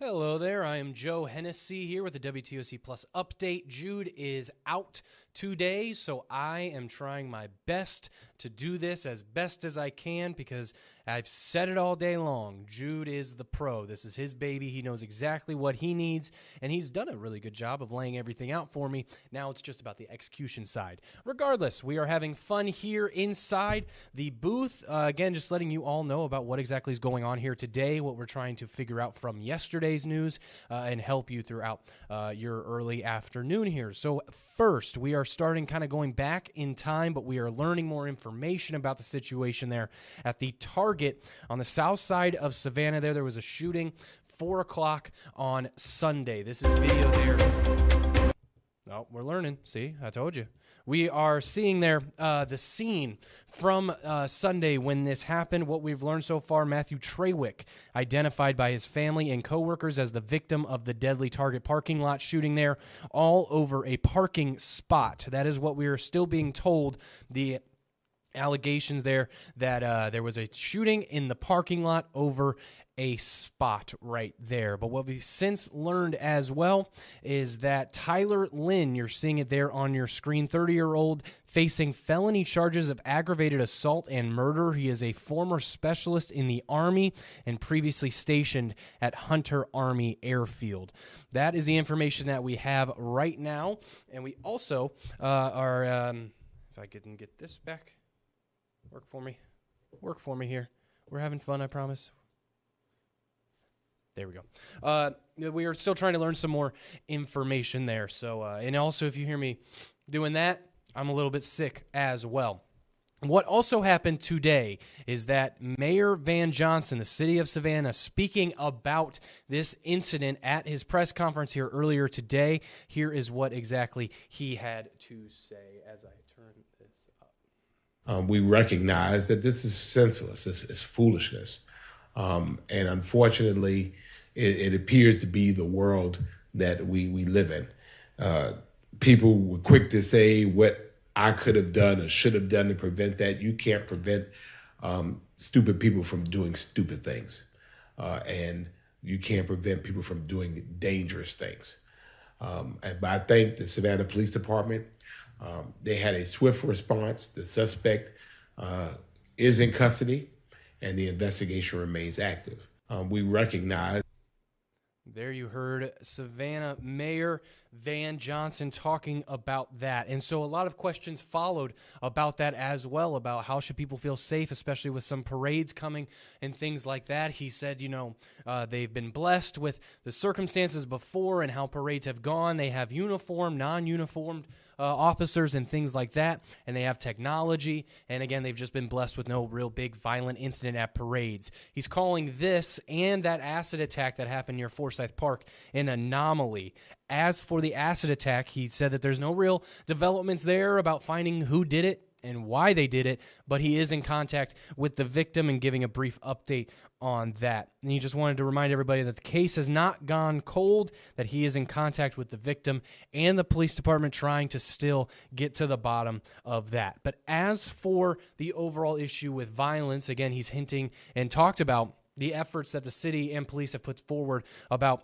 Hello there, I am Joe Hennessy here with the WTOC Plus update. Jude is out today, so I am trying my best to do this as best as I can because I've said it all day long. Jude is the pro. This is his baby. He knows exactly what he needs, and he's done a really good job of laying everything out for me. Now it's just about the execution side. Regardless, we are having fun here inside the booth. Again, just letting you all know about what exactly is going on here today, what we're trying to figure out from yesterday's news, and help you throughout your early afternoon here. So first, we are starting kind of going back in time, but we are learning more information about the situation there at the Target on the south side of Savannah. There was a shooting, 4 o'clock on Sunday. This is video there. Oh, we're learning. See, I told you. We are seeing there the scene from Sunday when this happened. What we've learned so far, Matthew Trawick, identified by his family and coworkers as the victim of the deadly Target parking lot shooting there, all over a parking spot. That is what we are still being told. The allegations there that there was a shooting in the parking lot over a spot right there. But what we've since learned as well is that Tyler Lynn, you're seeing it there on your screen, 30-year-old, facing felony charges of aggravated assault and murder. He is a former specialist in the Army and previously stationed at Hunter Army Airfield. That is the information that we have right now. And we also are, if I can get this back, work for me here. We're having fun, I promise. There we go. We are still trying to learn some more information there. So, and also, if you hear me doing that, I'm a little bit sick as well. What also happened today is that Mayor Van Johnson, the city of Savannah, speaking about this incident at his press conference here earlier today. Here is what exactly he had to say as I turn this up. We recognize that this is senseless, it's foolishness. And unfortunately, it appears to be the world that we live in. People were quick to say what I could have done or should have done to prevent that. You can't prevent stupid people from doing stupid things. And you can't prevent people from doing dangerous things. But I think the Savannah Police Department, they had a swift response. The suspect is in custody, and the investigation remains active. We recognize. There you heard Savannah Mayor Van Johnson talking about that. And so a lot of questions followed about that as well, about how should people feel safe, especially with some parades coming and things like that. He said, they've been blessed with the circumstances before and how parades have gone. They have uniformed, non-uniformed officers and things like that, and they have technology, and again, they've just been blessed with no real big violent incident at parades. He's calling this and that acid attack that happened near Forsyth Park an anomaly. As for the acid attack, he said that there's no real developments there about finding who did it and why they did it, but he is in contact with the victim and giving a brief update on that. And he just wanted to remind everybody that the case has not gone cold, that he is in contact with the victim and the police department trying to still get to the bottom of that. But as for the overall issue with violence, again, he's hinting and talked about the efforts that the city and police have put forward about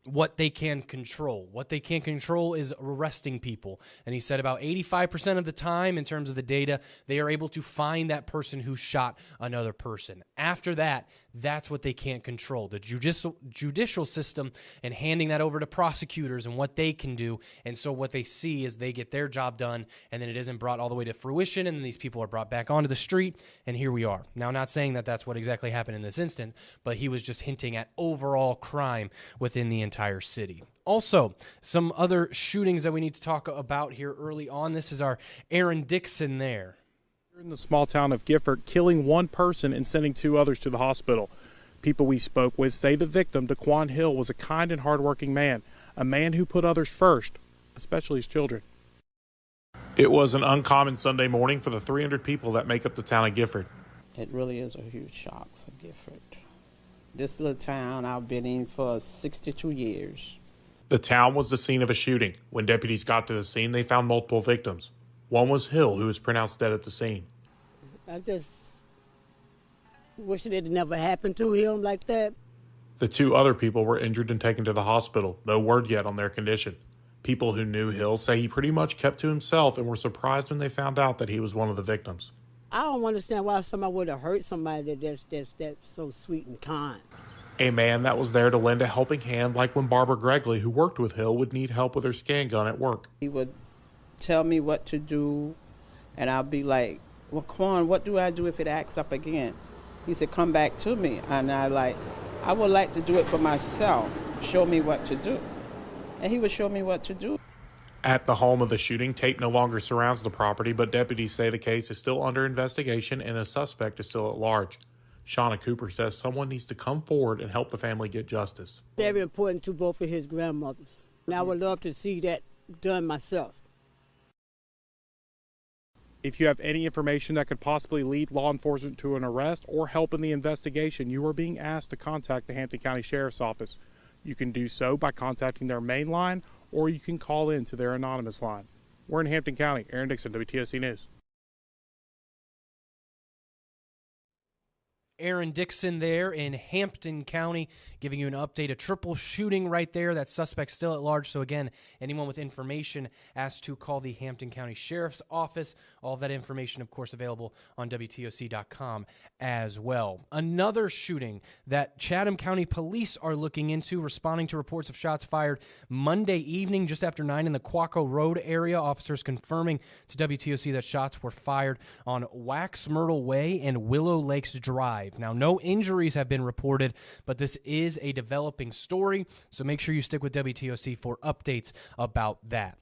what they can control. What they can't control is arresting people. And he said about 85% of the time, in terms of the data, they are able to find that person who shot another person. After that, that's what they can't control. The judicial system and handing that over to prosecutors and what they can do. And so what they see is they get their job done, and then it isn't brought all the way to fruition, and then these people are brought back onto the street, and here we are. Now, not saying that that's what exactly happened in this instant, but he was just hinting at overall crime within the entire city. Also, some other shootings that we need to talk about here early on. This is our Aaron Dixon there. In the small town of Gifford, killing one person and sending 2 others to the hospital. People we spoke with say the victim, Daquan Hill, was a kind and hardworking man, a man who put others first, especially his children. It was an uncommon Sunday morning for the 300 people that make up the town of Gifford. It really is a huge shock for Gifford. This little town I've been in for 62 years. The town was the scene of a shooting. When deputies got to the scene, they found multiple victims. One was Hill, who was pronounced dead at the scene. I just wish it had never happened to him like that. The 2 other people were injured and taken to the hospital. No word yet on their condition. People who knew Hill say he pretty much kept to himself and were surprised when they found out that he was one of the victims. I don't understand why somebody would have hurt somebody that's so sweet and kind. A man that was there to lend a helping hand, like when Barbara Gregley, who worked with Hill, would need help with her scan gun at work. He would tell me what to do, and I'll be like, well, Quan, what do I do if it acts up again? He said, come back to me. And I would like to do it for myself. Show me what to do. And he would show me what to do. At the home of the shooting, tape no longer surrounds the property, but deputies say the case is still under investigation and a suspect is still at large. Shauna Cooper says someone needs to come forward and help the family get justice. Very important to both of his grandmothers. And I would love to see that done myself. If you have any information that could possibly lead law enforcement to an arrest or help in the investigation, you are being asked to contact the Hampton County Sheriff's Office. You can do so by contacting their main line, or you can call in to their anonymous line. We're in Hampton County. Aaron Dixon, WTOC News. Aaron Dixon there in Hampton County, giving you an update. A triple shooting right there. That suspect still at large. So again, anyone with information asked to call the Hampton County Sheriff's Office. All of that information, of course, available on WTOC.com as well. Another shooting that Chatham County Police are looking into, responding to reports of shots fired Monday evening just after 9 in the Quaco Road area. Officers confirming to WTOC that shots were fired on Wax Myrtle Way and Willow Lakes Drive. Now, no injuries have been reported, but this is a developing story, so make sure you stick with WTOC for updates about that.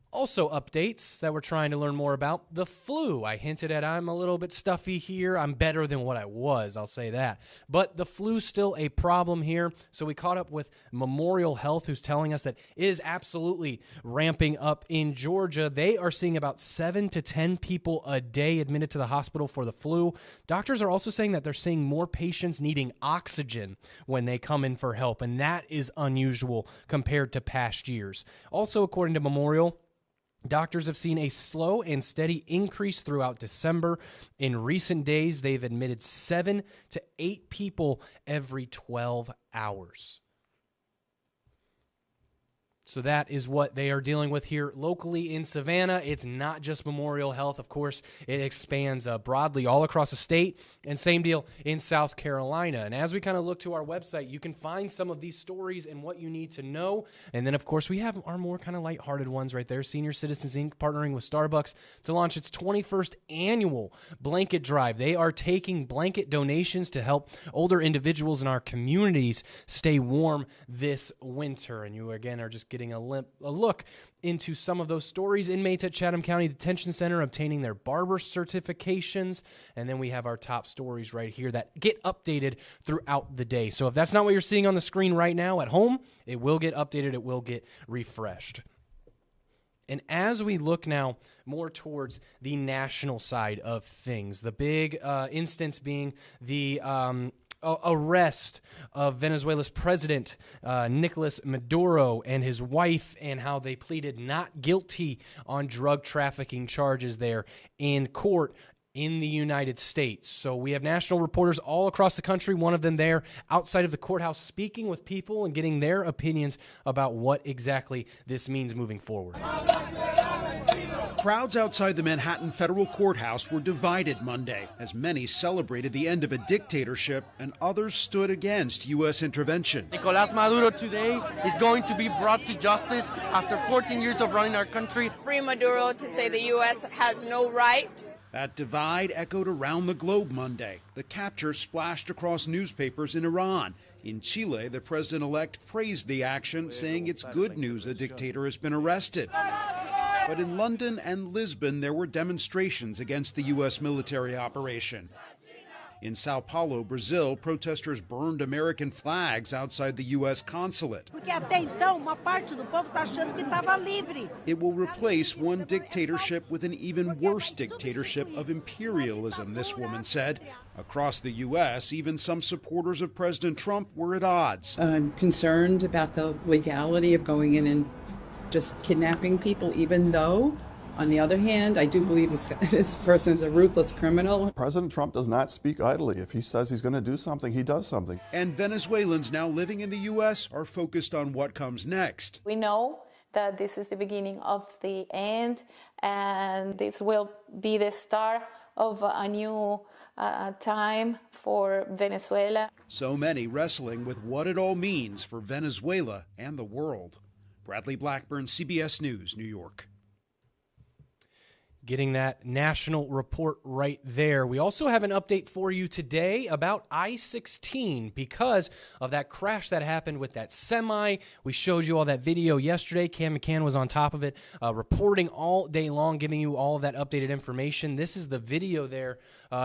Also updates that we're trying to learn more about, the flu. I hinted at I'm a little bit stuffy here. I'm better than what I was, I'll say that. But the flu's still a problem here. So we caught up with Memorial Health, who's telling us that it is absolutely ramping up in Georgia. They are seeing about 7 to 10 people a day admitted to the hospital for the flu. Doctors are also saying that they're seeing more patients needing oxygen when they come in for help, and that is unusual compared to past years. Also, according to Memorial, doctors have seen a slow and steady increase throughout December. In recent days, they've admitted 7 to 8 people every 12 hours. So that is what they are dealing with here locally in Savannah. It's not just Memorial Health. Of course, it expands broadly all across the state, and same deal in South Carolina. And as we kind of look to our website, you can find some of these stories and what you need to know. And then, of course, we have our more kind of lighthearted ones right there. Senior Citizens Inc. partnering with Starbucks to launch its 21st annual blanket drive. They are taking blanket donations to help older individuals in our communities stay warm this winter. And you, again, are just getting a look into some of those stories. Inmates at Chatham County Detention Center obtaining their barber certifications. And then we have our top stories right here that get updated throughout the day. So if that's not what you're seeing on the screen right now at home, it will get updated. It will get refreshed. And as we look now more towards the national side of things, the big instance being the arrest of Venezuela's president, Nicolas Maduro, and his wife, and how they pleaded not guilty on drug trafficking charges there in court in the United States. So we have national reporters all across the country, one of them there outside of the courthouse speaking with people and getting their opinions about what exactly this means moving forward. Crowds outside the Manhattan Federal Courthouse were divided Monday as many celebrated the end of a dictatorship and others stood against U.S. intervention. Nicolás Maduro today is going to be brought to justice after 14 years of running our country. Free Maduro to say the U.S. has no right. That divide echoed around the globe Monday. The capture splashed across newspapers in Iran. In Chile, the president-elect praised the action, saying it's good news a dictator has been arrested. But in London and Lisbon, there were demonstrations against the U.S. military operation. In Sao Paulo, Brazil, protesters burned American flags outside the U.S. consulate. It will replace one dictatorship with an even worse dictatorship of imperialism, this woman said. Across the U.S., even some supporters of President Trump were at odds. I'm concerned about the legality of going in and just kidnapping people, even though On the other hand, I do believe this person is a ruthless criminal. President Trump does not speak idly. If he says he's going to do something, he does something. And Venezuelans now living in the U.S. are focused on what comes next. We know that this is the beginning of the end, and this will be the start of a new time for Venezuela. So many wrestling with what it all means for Venezuela and the world. Bradley Blackburn, CBS News, New York. Getting that national report right there. We also have an update for you today about I-16 because of that crash that happened with that semi. We showed you all that video yesterday. Cam McCann was on top of it, reporting all day long, giving you all of that updated information. This is the video there.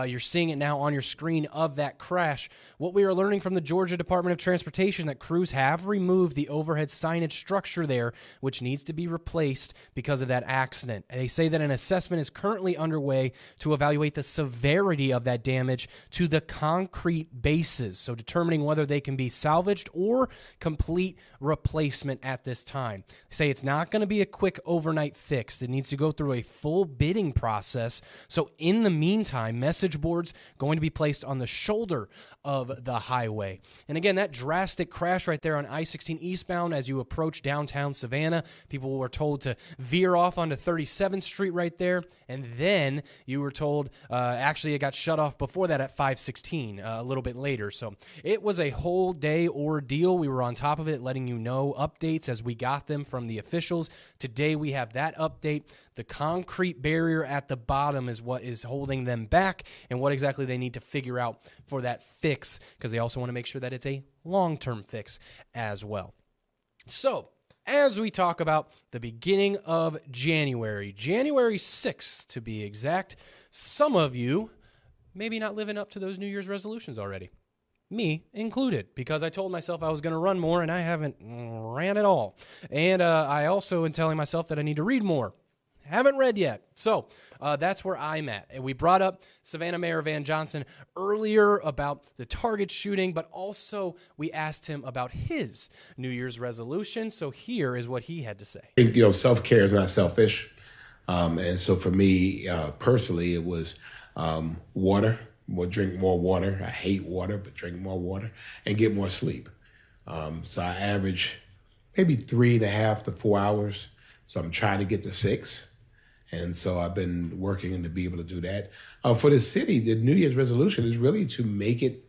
You're seeing it now on your screen of that crash. What we are learning from the Georgia Department of Transportation, that crews have removed the overhead signage structure there, which needs to be replaced because of that accident. And they say that an assessment is currently underway to evaluate the severity of that damage to the concrete bases, so determining whether they can be salvaged or complete replacement at this time. They say it's not going to be a quick overnight fix. It needs to go through a full bidding process. So in the meantime, message boards going to be placed on the shoulder of the highway. And again, that drastic crash right there on I-16 eastbound as you approach downtown Savannah, people were told to veer off onto 37th Street right there. And then you were told, actually it got shut off before that at 516 a little bit later. So it was a whole day ordeal. We were on top of it, letting you know updates as we got them from the officials. Today we have that update. The concrete barrier at the bottom is what is holding them back and what exactly they need to figure out for that fix, because they also want to make sure that it's a long-term fix as well. So as we talk about the beginning of January 6th to be exact, some of you maybe not living up to those New Year's resolutions already. Me included, because I told myself I was going to run more and I haven't ran at all. And I also am telling myself that I need to read more. Haven't read yet. So that's where I'm at. And we brought up Savannah Mayor Van Johnson earlier about the Target shooting, but also we asked him about his New Year's resolution. So here is what he had to say. I think, self-care is not selfish. And so for me personally, it was water. Drink more water. I hate water, but drink more water and get more sleep. So I average maybe 3.5 to 4 hours. So I'm trying to get to 6. And so I've been working to be able to do that. For the city, the New Year's resolution is really to make it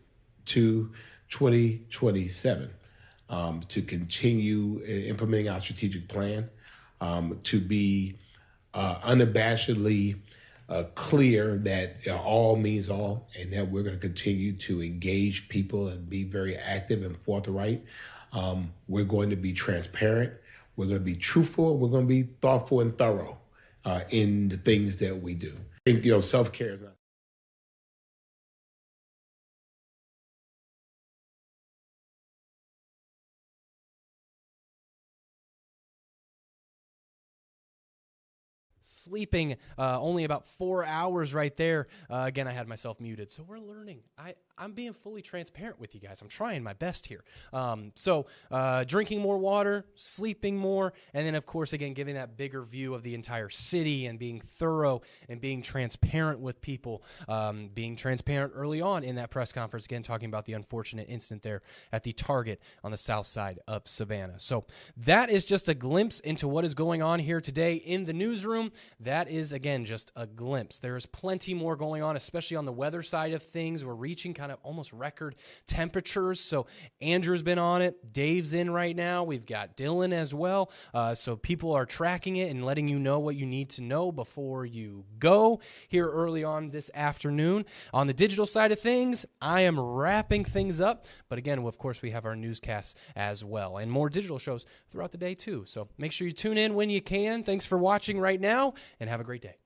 to 2027, to continue implementing our strategic plan, to be unabashedly clear that all means all, and that we're going to continue to engage people and be very active and forthright. We're going to be transparent. We're going to be truthful. We're going to be thoughtful and thorough in the things that we do. I think, self-care is not. Sleeping only about 4 hours right there. Again, I had myself muted. So we're learning. I'm being fully transparent with you guys. I'm trying my best here. So drinking more water, sleeping more, and then, of course, again, giving that bigger view of the entire city and being thorough and being transparent with people, being transparent early on in that press conference, again, talking about the unfortunate incident there at the Target on the south side of Savannah. So that is just a glimpse into what is going on here today in the newsroom. That is, again, just a glimpse. There's plenty more going on, especially on the weather side of things. We're reaching kind of almost record temperatures. So Andrew's been on it. Dave's in right now. We've got Dylan as well. So people are tracking it and letting you know what you need to know before you go here early on this afternoon. On the digital side of things, I am wrapping things up. But again, of course, we have our newscasts as well and more digital shows throughout the day too. So make sure you tune in when you can. Thanks for watching right now and have a great day.